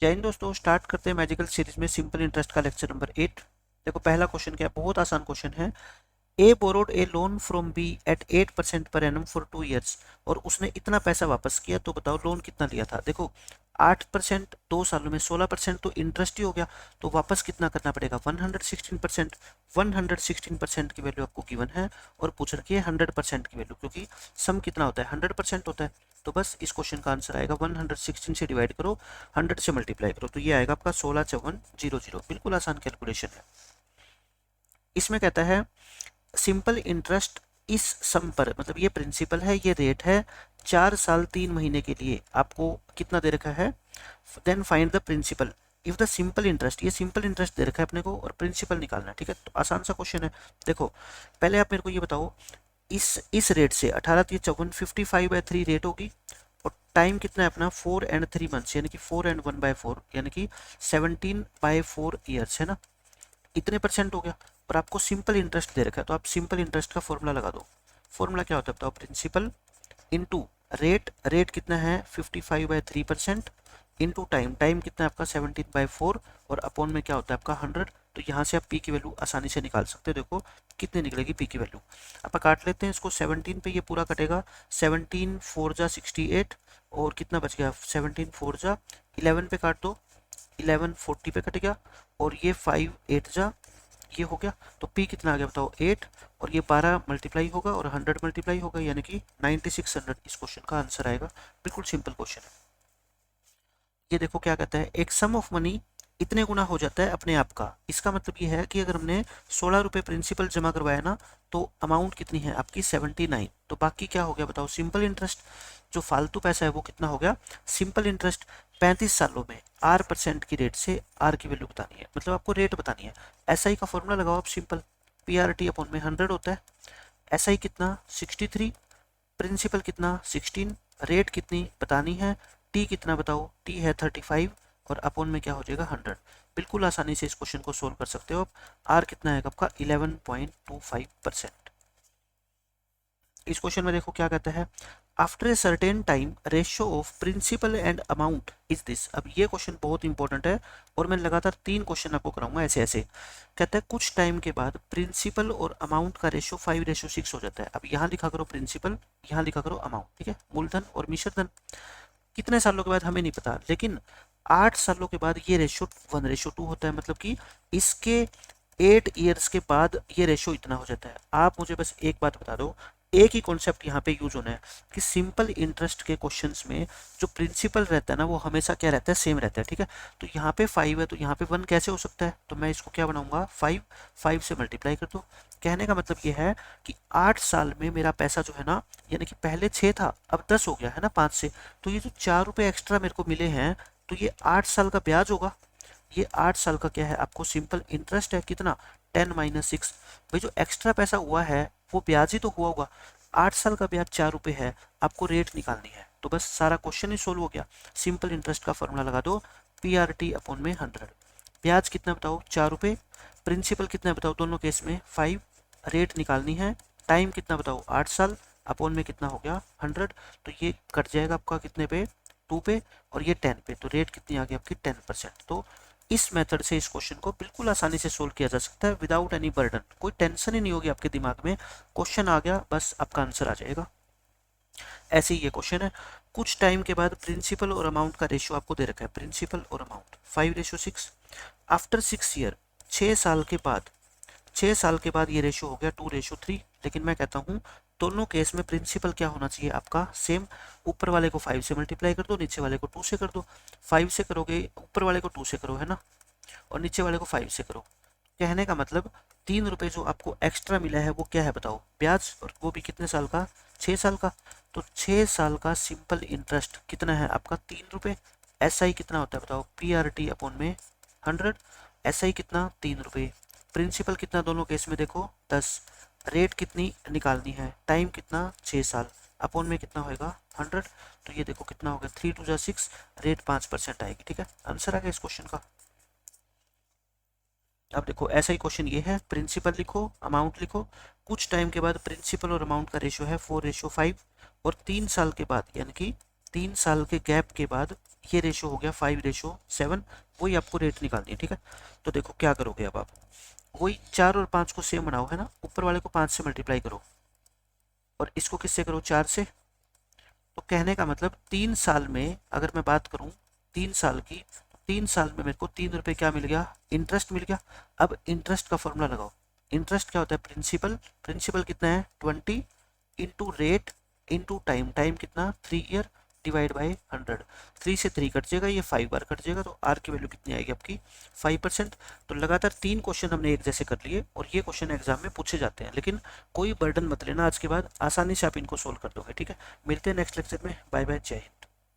जय हिंद दोस्तों, स्टार्ट करते हैं मैजिकल सीरीज में सिंपल इंटरेस्ट का लेक्चर नंबर 8। देखो पहला क्वेश्चन क्या है, बहुत आसान क्वेश्चन है। A borrowed a loan from B at 8% पर एनम फॉर 2 ईयर्स, और उसने इतना पैसा वापस किया, तो बताओ लोन कितना लिया था। देखो 8% 2 सालों में 16% तो इंटरेस्ट ही हो गया, तो वापस कितना करना पड़ेगा 116%। 116% की वैल्यू आपको गिवन है और पूछ रखी है 100% की वैल्यू, क्योंकि सम कितना होता है 100% होता है। तो बस इस क्वेश्चन का आंसर आएगा 116 से डिवाइड करो, 100 से मल्टीप्लाई करो, तो ये आएगा आपका 165400। बिल्कुल आसान कैलकुलेशन है। इसमें कहता है सिंपल इंटरेस्ट इस सम पर, मतलब ये प्रिंसिपल है, ये रेट है 4 साल 3 महीने के लिए, आपको कितना दे रखा है। Then find the principal if the simple interest, ये सिंपल इंटरेस्ट दे रखा है अपने को और प्रिंसिपल निकालना है। ठीक है, तो आसान सा क्वेश्चन है। देखो पहले आप मेरे को ये बताओ, इस रेट से 18 55/3 रेट होगी, और टाइम कितना है अपना 4 and 3 मंथ्स, यानी कि 4 and 1/4, यानी कि 17/4 ईयर्स है ना। इतने परसेंट हो गया, और आपको सिंपल इंटरेस्ट दे रखा है, तो आप सिंपल इंटरेस्ट का फॉर्मूला लगा दो। फॉर्मूला क्या होता है बताओ, प्रिंसिपल इंटू रेट, रेट कितना है 55/3%, इंटू टाइम, टाइम कितना है आपका 17/4, और अपॉन में क्या होता है आपका 100। तो यहाँ से आप पी की वैल्यू आसानी से निकाल सकते हो। देखो कितनी निकलेगी पी की वैल्यू, आप काट लेते हैं इसको 17 पे, ये पूरा कटेगा 17 4 जा 68, और कितना बच गया 17 4 जा 11 पे काट दो, 11 40 पे कट गया, और ये 5 8 जा, ये हो गया। तो P कितना आ गया बताओ 8, और ये 12 मल्टीप्लाई होगा और 100 मल्टीप्लाई होगा, यानी कि 9600 इस क्वेश्चन का आंसर आएगा। बिल्कुल सिंपल क्वेश्चन है। ये देखो क्या कहता है, एक सम ऑफ मनी इतने गुना हो जाता है अपने आप का। इसका मतलब ये है कि अगर हमने 16 रुपये प्रिंसिपल जमा करवाया ना, तो अमाउंट कितनी है आपकी 79। तो बाकी क्या हो गया बताओ, सिंपल इंटरेस्ट। जो फालतू पैसा है वो कितना हो गया सिंपल इंटरेस्ट। 35 सालों में R% की रेट से R की वैल्यू बतानी है, मतलब आपको रेट बतानी है। SI का फॉर्मूला लगाओ आप, सिंपल PRT अपॉन में 100 होता है। SI कितना 63, प्रिंसिपल कितना 16, रेट कितनी बतानी है, टी कितना बताओ, टी है 35, और अपॉन में क्या हो जाएगा 100। बिल्कुल आसानी से इस क्वेश्चन को सोल्व कर सकते हो आप। आर कितना है आपका 11.25%। इस क्वेश्चन में देखो क्या कहता है, after a certain time ratio of principal and amount is this. अब ये क्वेश्चन बहुत इंपॉर्टेंट है, और मैं लगातार 3 क्वेश्चन आपको कराऊंगा ऐसे ऐसे। कहता है कुछ टाइम के बाद प्रिंसिपल और अमाउंट का रेशियो 5:6 हो जाता है। अब यहाँ लिखा करो प्रिंसिपल, यहाँ लिखा करो अमाउंट, ठीक है, मूलधन और मिश्रधन। कितने सालों के बाद हमें नहीं पता, लेकिन 8 सालों के बाद ये रेशियो 1:2 होता है, मतलब कि इसके 8 ईयर्स के बाद ये रेशियो इतना हो जाता है। आप मुझे बस एक बात बता दो, एक ही कॉन्सेप्ट यहाँ पे यूज होना है कि सिंपल इंटरेस्ट के क्वेश्चंस में जो प्रिंसिपल रहता है ना, वो हमेशा क्या रहता है, सेम रहता है। ठीक है, तो यहाँ पे 5 है, तो यहाँ पे 1 कैसे हो सकता है, तो मैं इसको क्या बनाऊंगा 5, 5 से मल्टीप्लाई कर दो। कहने का मतलब ये है कि 8 साल में मेरा पैसा जो है ना, यानी कि पहले 6 था अब 10 हो गया है ना 5 से, तो ये जो 4 रुपए एक्स्ट्रा मेरे को मिले हैं, तो ये 8 साल का ब्याज होगा। ये 8 साल का क्या है आपको सिंपल इंटरेस्ट है, कितना 10 - 6। भाई जो एक्स्ट्रा पैसा हुआ है वो ब्याज ही तो हुआ होगा। 8 साल का ब्याज 4 रुपए है, आपको रेट निकालनी है, तो बस सारा क्वेश्चन ही सोल्व हो गया। सिंपल इंटरेस्ट का फॉर्मूला लगा दो, PRT अपॉन में 100। ब्याज कितना बताओ 4 रुपए, प्रिंसिपल कितना बताओ दोनों केस में 5, रेट निकालनी है, टाइम कितना बताओ 8 साल, अपॉन में कितना हो गया 100। तो ये कट जाएगा आपका कितने पे 2 पे, और ये 10 पे, तो रेट कितनी आ गई आपकी 10%। तो इस मेथड से इस क्वेश्चन को बिल्कुल आसानी से सोल्व किया जा सकता है विदाउट एनी बर्डन। कोई टेंशन ही नहीं होगी आपके दिमाग में, क्वेश्चन आ गया बस आपका आंसर आ जाएगा। ऐसे ही ये क्वेश्चन है, कुछ टाइम के बाद प्रिंसिपल और अमाउंट का रेशियो आपको दे रखा है, प्रिंसिपल और अमाउंट 5:6। आफ्टर 6 ईयर, 6 साल के बाद, 6 साल के बाद ये रेशियो हो गया 2:3। लेकिन मैं कहता हूँ दोनों केस में प्रिंसिपल क्या होना चाहिए आपका सेम। ऊपर वाले को 5 से मल्टीप्लाई कर दो, नीचे वाले को 2 से कर दो। 5 से करोगे ऊपर वाले को 2 से करो है ना, और नीचे वाले को 5 से करो। कहने का मतलब 3 रुपए जो आपको एक्स्ट्रा मिला है वो क्या है बताओ, ब्याज, और वो भी कितने साल का 6 साल का। तो 6 साल का सिंपल इंटरेस्ट कितना है आपका 3 रुपए। SI कितना होता है बताओ, PRT अपॉन में 100। SI कितना 3 रुपए, प्रिंसिपल कितना दोनों केस में देखो 10, रेट कितनी निकालनी है, टाइम कितना 6 साल, अपॉन में कितना होएगा 100। तो ये देखो कितना हो गया 3 × 2 = 6, रेट 5% आएगी। ठीक है, आंसर आ गया इस क्वेश्चन का। अब देखो ऐसा ही क्वेश्चन ये है, प्रिंसिपल लिखो अमाउंट लिखो, कुछ टाइम के बाद प्रिंसिपल और अमाउंट का रेशियो है 4:5, और 3 साल के बाद यानी कि 3 साल के गैप के बाद ये रेशो हो गया 5:7, वही आपको रेट निकालनी है, ठीक है। तो देखो क्या करोगे अब आप, वही 4 और 5 को सेम बनाओ, है ना, ऊपर वाले को 5 से मल्टीप्लाई करो और इसको किससे करो, 4 से। तो कहने का मतलब 3 साल में अगर मैं बात करूं 3 साल की, तो 3 साल में मेरे को 3 रुपये क्या मिल गया, इंटरेस्ट मिल गया। अब इंटरेस्ट का फॉर्मूला लगाओ। इंटरेस्ट क्या होता है, प्रिंसिपल। प्रिंसिपल कितना है, 20 into rate into time. Time कितना, 3 ईयर, डिवाइड बाई 100। 3 से 3 कट जाएगा, ये 5 बार कट जाएगा, तो आर की वैल्यू कितनी आएगी आपकी, 5%। तो लगातार 3 क्वेश्चन हमने एक जैसे कर लिए और ये क्वेश्चन एग्जाम में पूछे जाते हैं, लेकिन कोई बर्डन मत लेना, आज के बाद आसानी से आप इनको सोल्व कर दोगे, ठीक है। मिलते हैं नेक्स्ट लेक्चर में, बाय बाय, जय हिंद।